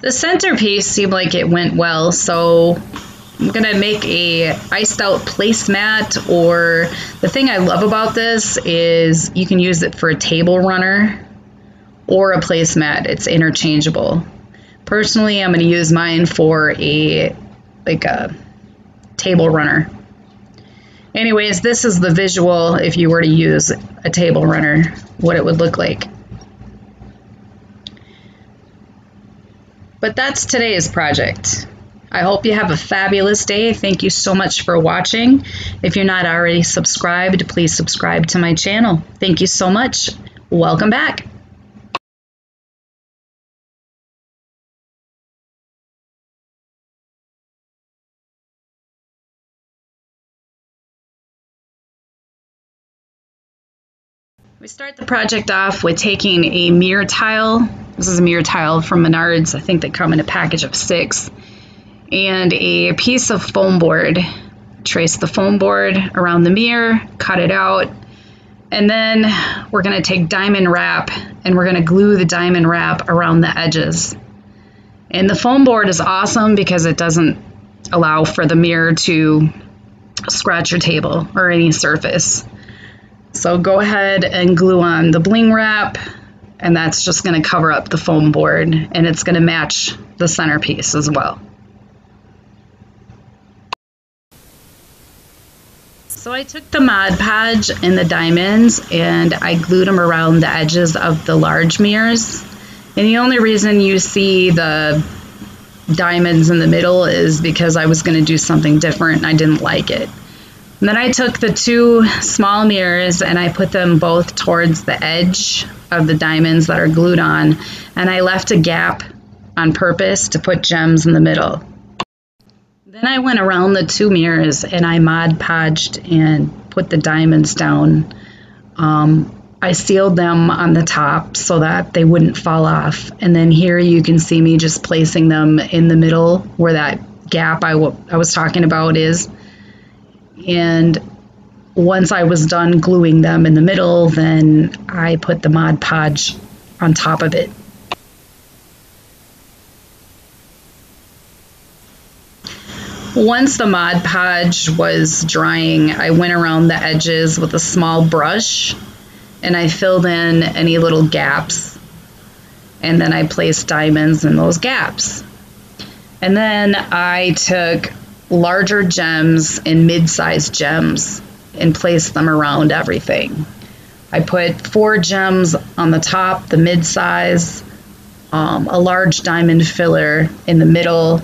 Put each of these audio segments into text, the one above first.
The centerpiece seemed like it went well, so I'm gonna make a iced out placemat, or the thing I love about this is you can use it for a table runner or a placemat. It's interchangeable. Personally, I'm gonna use mine for a table runner. Anyways, this is the visual if you were to use a table runner, what it would look like. But that's today's project. I hope you have a fabulous day. Thank you so much for watching. If you're not already subscribed, please subscribe to my channel. Thank you so much. Welcome back. We start the project off with taking a mirror tile. This is a mirror tile from Menards. I think they come in a package of 6. And a piece of foam board. Trace the foam board around the mirror, cut it out, and then we're going to take diamond wrap and we're going to glue the diamond wrap around the edges. And the foam board is awesome because it doesn't allow for the mirror to scratch your table or any surface. So go ahead and glue on the bling wrap, and that's just going to cover up the foam board, and it's going to match the centerpiece as well. So I took the Mod Podge and the diamonds and I glued them around the edges of the large mirrors. And the only reason you see the diamonds in the middle is because I was going to do something different and I didn't like it. And then I took the 2 small mirrors and I put them both towards the edge of the diamonds that are glued on, and I left a gap on purpose to put gems in the middle. Then I went around the 2 mirrors and I Mod Podged and put the diamonds down. I sealed them on the top so that they wouldn't fall off. And then here you can see me just placing them in the middle where that gap I was talking about is. And once I was done gluing them in the middle, then I put the Mod Podge on top of it. Once the Mod Podge was drying, I went around the edges with a small brush and I filled in any little gaps, and then I placed diamonds in those gaps. And then I took larger gems and mid-sized gems and placed them around everything. I put 4 gems on the top, the mid-size, a large diamond filler in the middle,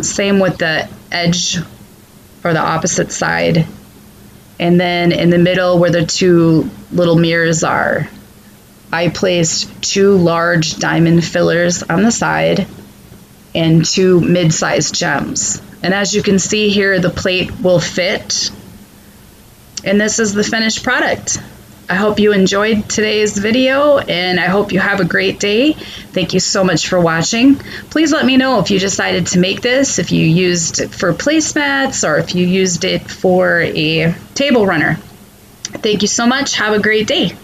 same with the edge or the opposite side, and then in the middle where the 2 little mirrors are, I placed 2 large diamond fillers on the side and 2 mid-sized gems. And as you can see here, the plate will fit, and this is the finished product. I hope you enjoyed today's video, and I hope you have a great day. Thank you so much for watching. Please let me know if you decided to make this, if you used it for placemats, or if you used it for a table runner. Thank you so much. Have a great day.